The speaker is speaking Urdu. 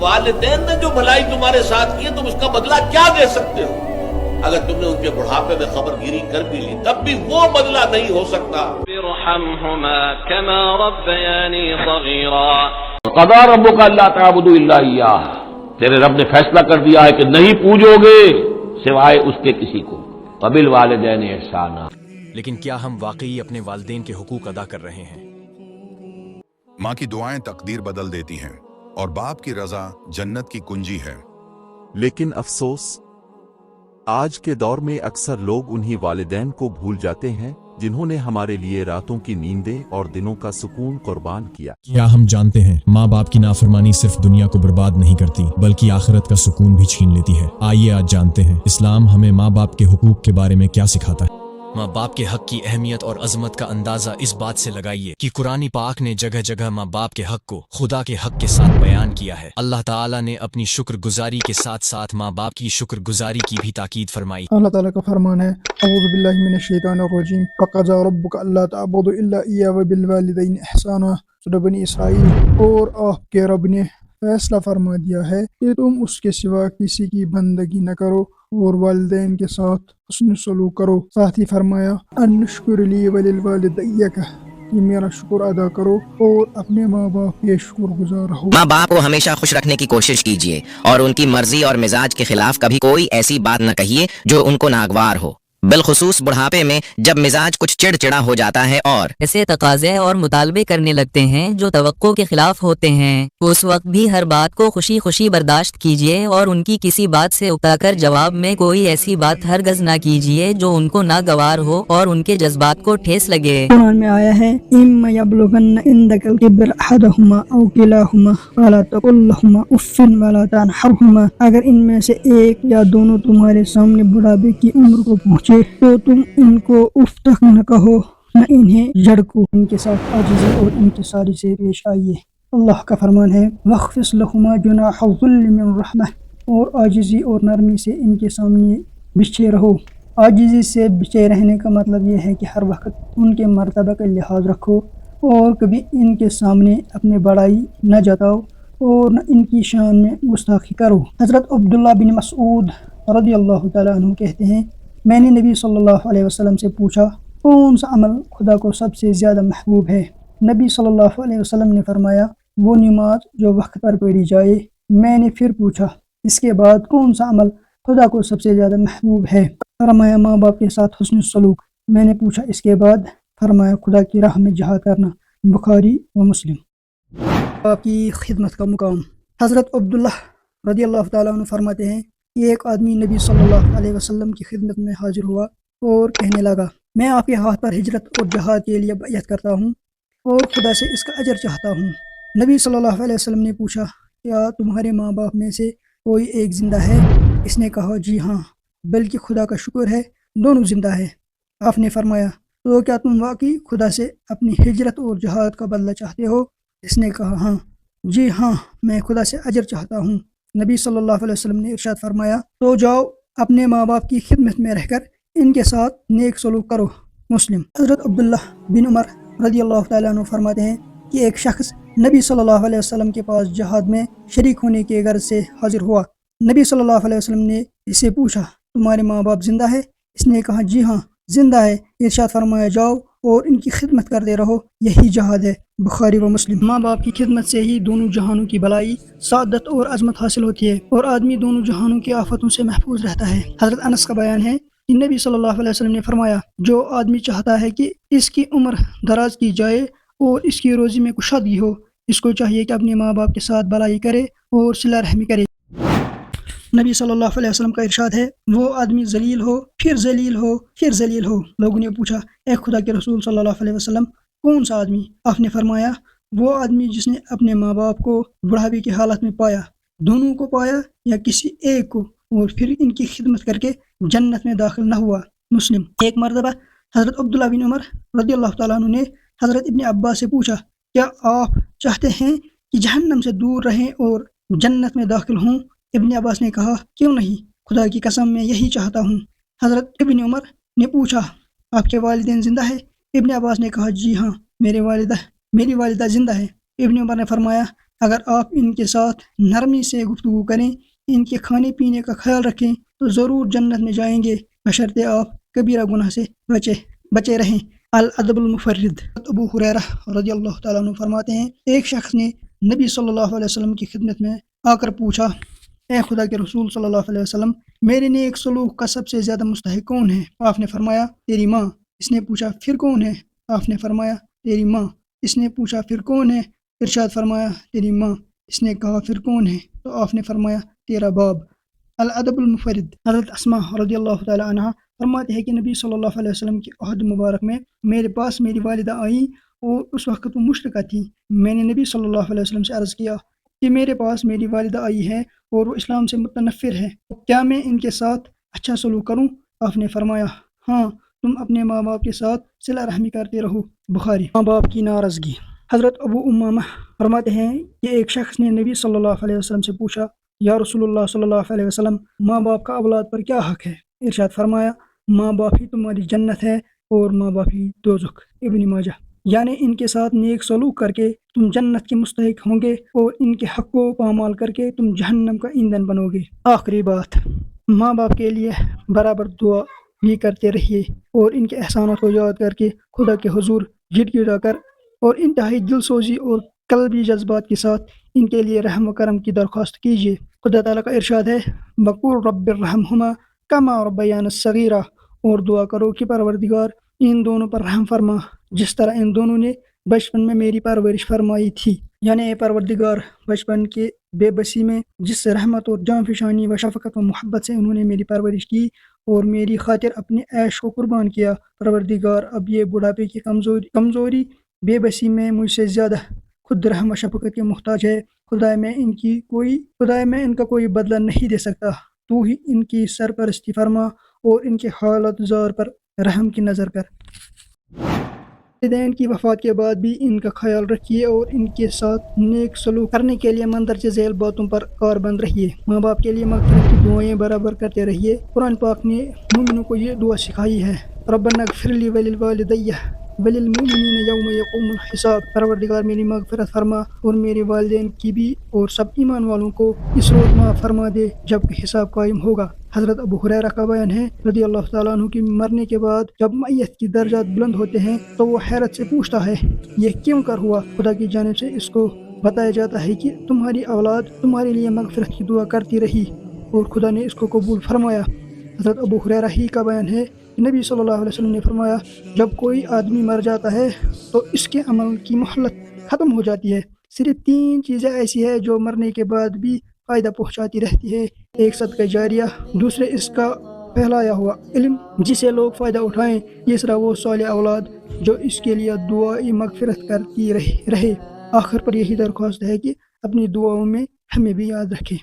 والدین نے جو بھلائی تمہارے ساتھ کی ہے تم اس کا بدلہ کیا دے سکتے ہو؟ اگر تم نے ان کے بڑھاپے میں خبر گیری کر بھی لی تب بھی وہ بدلہ نہیں ہو سکتا۔ ارحمهما كما ربياني صغيرا۔ قضا ربک الا تعبدوا الا اياه، تیرے رب نے فیصلہ کر دیا ہے کہ نہیں پوجو گے سوائے اس کے کسی کو، وبالوالدین احسانا۔ لیکن کیا ہم واقعی اپنے والدین کے حقوق ادا کر رہے ہیں؟ ماں کی دعائیں تقدیر بدل دیتی ہیں اور باپ کی رضا جنت کی کنجی ہے۔ لیکن افسوس، آج کے دور میں اکثر لوگ انہی والدین کو بھول جاتے ہیں جنہوں نے ہمارے لیے راتوں کی نیندیں اور دنوں کا سکون قربان کیا۔ کیا ہم جانتے ہیں ماں باپ کی نافرمانی صرف دنیا کو برباد نہیں کرتی بلکہ آخرت کا سکون بھی چھین لیتی ہے؟ آئیے آج جانتے ہیں اسلام ہمیں ماں باپ کے حقوق کے بارے میں کیا سکھاتا ہے۔ ماں باپ کے حق کی اہمیت اور عظمت کا اندازہ اس بات سے لگائیے کہ قرآن پاک نے جگہ جگہ ماں باپ کے حق کو خدا کے حق کے ساتھ بیان کیا ہے۔ اللہ تعالیٰ نے اپنی شکر گزاری کے ساتھ ساتھ ماں باپ کی شکر گزاری کی بھی تاکید فرمائی۔ اللہ تعالیٰ کا فرمان ہے اعوذ باللہ من الشیطان الرجیم وقضى ربک الا تعبدوا الا ایہ وبالوالدین احسانا، سورہ بنی اسرائیل۔ اور آپ کے رب نے فیصلہ فرما دیا ہے کہ تم اس کے سوا کسی کی بندگی نہ کرو اور والدین کے ساتھ حسن سلوک کرو۔ ساتھ ہی فرمایا ان اشکر لی وللوالدیک، کہ میرا شکر ادا کرو اور اپنے ماں باپ کے شکر گزار رہو۔ ماں باپ کو ہمیشہ خوش رکھنے کی کوشش کیجیے اور ان کی مرضی اور مزاج کے خلاف کبھی کوئی ایسی بات نہ کہیے جو ان کو ناگوار ہو، بالخصوص بڑھاپے میں جب مزاج کچھ چڑچڑا ہو جاتا ہے اور ایسے تقاضے اور مطالبے کرنے لگتے ہیں جو توقع کے خلاف ہوتے ہیں۔ اس وقت بھی ہر بات کو خوشی خوشی برداشت کیجیے اور ان کی کسی بات سے اکتا کر جواب میں کوئی ایسی بات ہرگز نہ کیجیے جو ان کو ناگوار ہو اور ان کے جذبات کو ٹھیس لگے۔ قرآن میں آیا ہے اما یبلغن عندک الکبر احدہما او کلاہما فلا تقل لہما اف ولا تنہرہما، اگر ان میں سے ایک یا دونوں تمہارے سامنے بڑھاپے کی عمر کو پہنچے تو تم ان کو اف تک نہ کہو نہ انہیں جھڑکو، ان کے ساتھ عاجزی اور انکساری سے پیش آئیے۔ اللہ کا فرمان ہے وَاخْفِضْ لَهُمَا جُنَاحَ الظُّلِّ مِنْ الرَّحْمَةِ، اور عاجزی اور نرمی سے ان کے سامنے بچھے رہو۔ عاجزی سے بچے رہنے کا مطلب یہ ہے کہ ہر وقت ان کے مرتبہ کا لحاظ رکھو اور کبھی ان کے سامنے اپنے بڑائی نہ جتاؤ اور نہ ان کی شان میں گستاخی کرو۔ حضرت عبداللہ بن مسعود رضی اللہ تعالیٰ عنہ کہتے ہیں میں نے نبی صلی اللہ علیہ وسلم سے پوچھا کون سا عمل خدا کو سب سے زیادہ محبوب ہے؟ نبی صلی اللہ علیہ وسلم نے فرمایا وہ نماز جو وقت پر پڑھی جائے۔ میں نے پھر پوچھا اس کے بعد کون سا عمل خدا کو سب سے زیادہ محبوب ہے؟ فرمایا ماں باپ کے ساتھ حسن سلوک۔ میں نے پوچھا اس کے بعد؟ فرمایا خدا کی راہ میں جہاد کرنا، بخاری و مسلم۔ آپ کی خدمت کا مقام۔ حضرت عبداللہ رضی اللہ تعالیٰ عنہ فرماتے ہیں کہ ایک آدمی نبی صلی اللہ علیہ وسلم کی خدمت میں حاضر ہوا اور کہنے لگا میں آپ کے ہاتھ پر ہجرت اور جہاد کے لیے بیعت کرتا ہوں اور خدا سے اس کا اجر چاہتا ہوں۔ نبی صلی اللہ علیہ وسلم نے پوچھا کیا تمہارے ماں باپ میں سے کوئی ایک زندہ ہے؟ اس نے کہا جی ہاں، بلکہ خدا کا شکر ہے دونوں زندہ ہے۔ آپ نے فرمایا تو کیا تم واقعی خدا سے اپنی ہجرت اور جہاد کا بدلہ چاہتے ہو؟ اس نے کہا ہاں۔ جی ہاں، میں خدا سے اجر چاہتا ہوں۔ نبی صلی اللہ علیہ وسلم نے ارشاد فرمایا تو جاؤ اپنے ماں باپ کی خدمت میں رہ کر ان کے ساتھ نیک سلوک کرو، مسلم۔ حضرت عبداللہ بن عمر رضی اللہ تعالیٰ عنہ فرماتے ہیں کہ ایک شخص نبی صلی اللہ علیہ وسلم کے پاس جہاد میں شریک ہونے کے غرض سے حاضر ہوا۔ نبی صلی اللہ علیہ وسلم نے اس سے پوچھا تمہارے ماں باپ زندہ ہے؟ اس نے کہا جی ہاں زندہ ہے۔ ارشاد فرمایا جاؤ اور ان کی خدمت کرتے رہو، یہی جہاد ہے، بخاری و مسلم۔ ماں باپ کی خدمت سے ہی دونوں جہانوں کی بھلائی، سعادت اور عظمت حاصل ہوتی ہے اور آدمی دونوں جہانوں کی آفتوں سے محفوظ رہتا ہے۔ حضرت انس کا بیان ہے کہ نبی صلی اللہ علیہ وسلم نے فرمایا جو آدمی چاہتا ہے کہ اس کی عمر دراز کی جائے اور اس کی روزی میں کشادگی ہو، اس کو چاہیے کہ اپنے ماں باپ کے ساتھ بھلائی کرے اور صلہ رحمی کرے۔ نبی صلی اللہ علیہ وسلم کا ارشاد ہے وہ آدمی ذلیل ہو پھر ذلیل ہو پھر ذلیل ہو۔ لوگوں نے پوچھا اے خدا کے رسول صلی اللہ علیہ وسلم کون سا آدمی؟ آپ نے فرمایا وہ آدمی جس نے اپنے ماں باپ کو بڑھاپے کی حالت میں پایا، دونوں کو پایا یا کسی ایک کو، اور پھر ان کی خدمت کر کے جنت میں داخل نہ ہوا، مسلم۔ ایک مرتبہ حضرت عبداللہ بن عمر رضی اللہ تعالیٰ عنہ نے حضرت ابن عباس سے پوچھا کیا آپ چاہتے ہیں کہ جہنم سے دور رہیں اور جنت میں داخل ہوں؟ ابن عباس نے کہا کیوں نہیں، خدا کی قسم میں یہی چاہتا ہوں۔ حضرت ابن عمر نے پوچھا آپ کے والدین زندہ ہے؟ ابن عباس نے کہا جی ہاں، میری والدہ زندہ ہے۔ ابن عمر نے فرمایا اگر آپ ان کے ساتھ نرمی سے گفتگو کریں، ان کے کھانے پینے کا خیال رکھیں تو ضرور جنت میں جائیں گے، بشرطے آپ کبیرہ گناہ سے بچے رہیں۔ الادب المفرد۔ ابو ہریرہ رضی اللہ تعالیٰ عنہ فرماتے ہیں، ایک شخص نے نبی صلی اللہ علیہ وسلم کی خدمت میں آ کر پوچھا، اے خدا کے رسول صلی اللہ علیہ وسلم، میرے نیک سلوک کا سب سے زیادہ مستحق کون ہے؟ آپ نے فرمایا تیری ماں۔ اس نے پوچھا پھر کون ہے؟ آپ نے فرمایا تیری ماں۔ اس نے پوچھا پھر کون ہے؟ ارشاد فرمایا تیری ماں۔ اس نے کہا پھر کون ہے؟ تو آپ نے فرمایا تیرا باپ۔ الادب المفرد۔ حضرت اسماء رضی اللہ تعالی عنہ فرماتے ہیں کہ نبی صلی اللہ علیہ وسلم کی عہد مبارک میں میرے پاس میری والدہ آئیں اور اس وقت وہ مشرکہ تھی۔ میں نے نبی صلی اللہ علیہ وسلم سے عرض کیا کہ میرے پاس میری والدہ آئی ہے اور وہ اسلام سے متنفر ہے، کیا میں ان کے ساتھ اچھا سلوک کروں؟ آپ نے فرمایا ہاں، تم اپنے ماں باپ کے ساتھ صلہ رحمی کرتے رہو۔ بخاری۔ ماں باپ کی ناراضگی۔ حضرت ابو امامہ فرماتے ہیں کہ ایک شخص نے نبی صلی اللہ علیہ وسلم سے پوچھا، یا رسول اللہ صلی اللہ علیہ وسلم، ماں باپ کا اولاد پر کیا حق ہے؟ ارشاد فرمایا ماں باپ ہی تمہاری جنت ہے اور ماں باپ ہی دوزخ۔ ابن ماجہ۔ یعنی ان کے ساتھ نیک سلوک کر کے تم جنت کے مستحق ہوں گے اور ان کے حق کو پامال کر کے تم جہنم کا ایندھن بنو گے۔ آخری بات، ماں باپ کے لیے برابر دعا بھی کرتے رہیے اور ان کے احسانات کو یاد کر کے خدا کے حضور گڑ گڑا کر اور انتہائی دل سوزی اور قلبی جذبات کے ساتھ ان کے لیے رحم و کرم کی درخواست کیجیے۔ خدا تعالیٰ کا ارشاد ہے وقل رب ارحمہما کما ربیانی صغیرا، اور دعا کرو کہ پروردگار ان دونوں پر رحم فرما جس طرح ان دونوں نے بچپن میں میری پرورش فرمائی تھی۔ یعنی اے پروردگار، بچپن کے بے بسی میں جس رحمت اور جان فشانی و شفقت و محبت سے انہوں نے میری پرورش کی اور میری خاطر اپنے عیش کو قربان کیا، پروردگار اب یہ بڑھاپے کی کمزوری بے بسی میں مجھ سے زیادہ خود رحم و شفقت کے محتاج ہے۔ خدا میں ان کا کوئی بدلہ نہیں دے سکتا، تو ہی ان کی سرپرستی فرما اور ان کے حالت زار پر رحم کی نظر کر۔ والدین کی وفات کے بعد بھی ان کا خیال رکھیے اور ان کے ساتھ نیک سلوک کرنے کے لیے مندرجہ ذیل باتوں پر کاربند رہیے۔ ماں باپ کے لیے مغفرت کی دعائیں برابر کرتے رہیے۔ قرآن پاک نے مومنوں کو یہ دعا سکھائی ہے، ربنا اغفر لی ولوالدی وللمؤمنین یوم یقوم الحساب۔ پروردگار میری مغفرت فرما اور میرے والدین کی بھی اور سب ایمان والوں کو اس روز معاف فرما دے جب کہ حساب قائم ہوگا۔ حضرت ابو ہریرہ کا بیان ہے رضی اللہ تعالیٰ عنہ کی مرنے کے بعد جب میت کی درجات بلند ہوتے ہیں تو وہ حیرت سے پوچھتا ہے یہ کیوں کر ہوا؟ خدا کی جانب سے اس کو بتایا جاتا ہے کہ تمہاری اولاد تمہارے لیے مغفرت کی دعا کرتی رہی اور خدا نے اس کو قبول فرمایا۔ حضرت ابو ہریرہ ہی کا بیان ہے کہ نبی صلی اللہ علیہ وسلم نے فرمایا جب کوئی آدمی مر جاتا ہے تو اس کے عمل کی مہلت ختم ہو جاتی ہے، صرف 3 چیزیں ایسی ہیں جو مرنے کے بعد بھی فائدہ پہنچاتی رہتی ہے، ایک صدقہ جاریہ، دوسرے اس کا پھیلایا ہوا علم جسے لوگ فائدہ اٹھائیں، تیسرا وہ صالح اولاد جو اس کے لیے دعائی مغفرت کرتی رہے۔ آخر پر یہی درخواست ہے کہ اپنی دعاؤں میں ہمیں بھی یاد رکھیں۔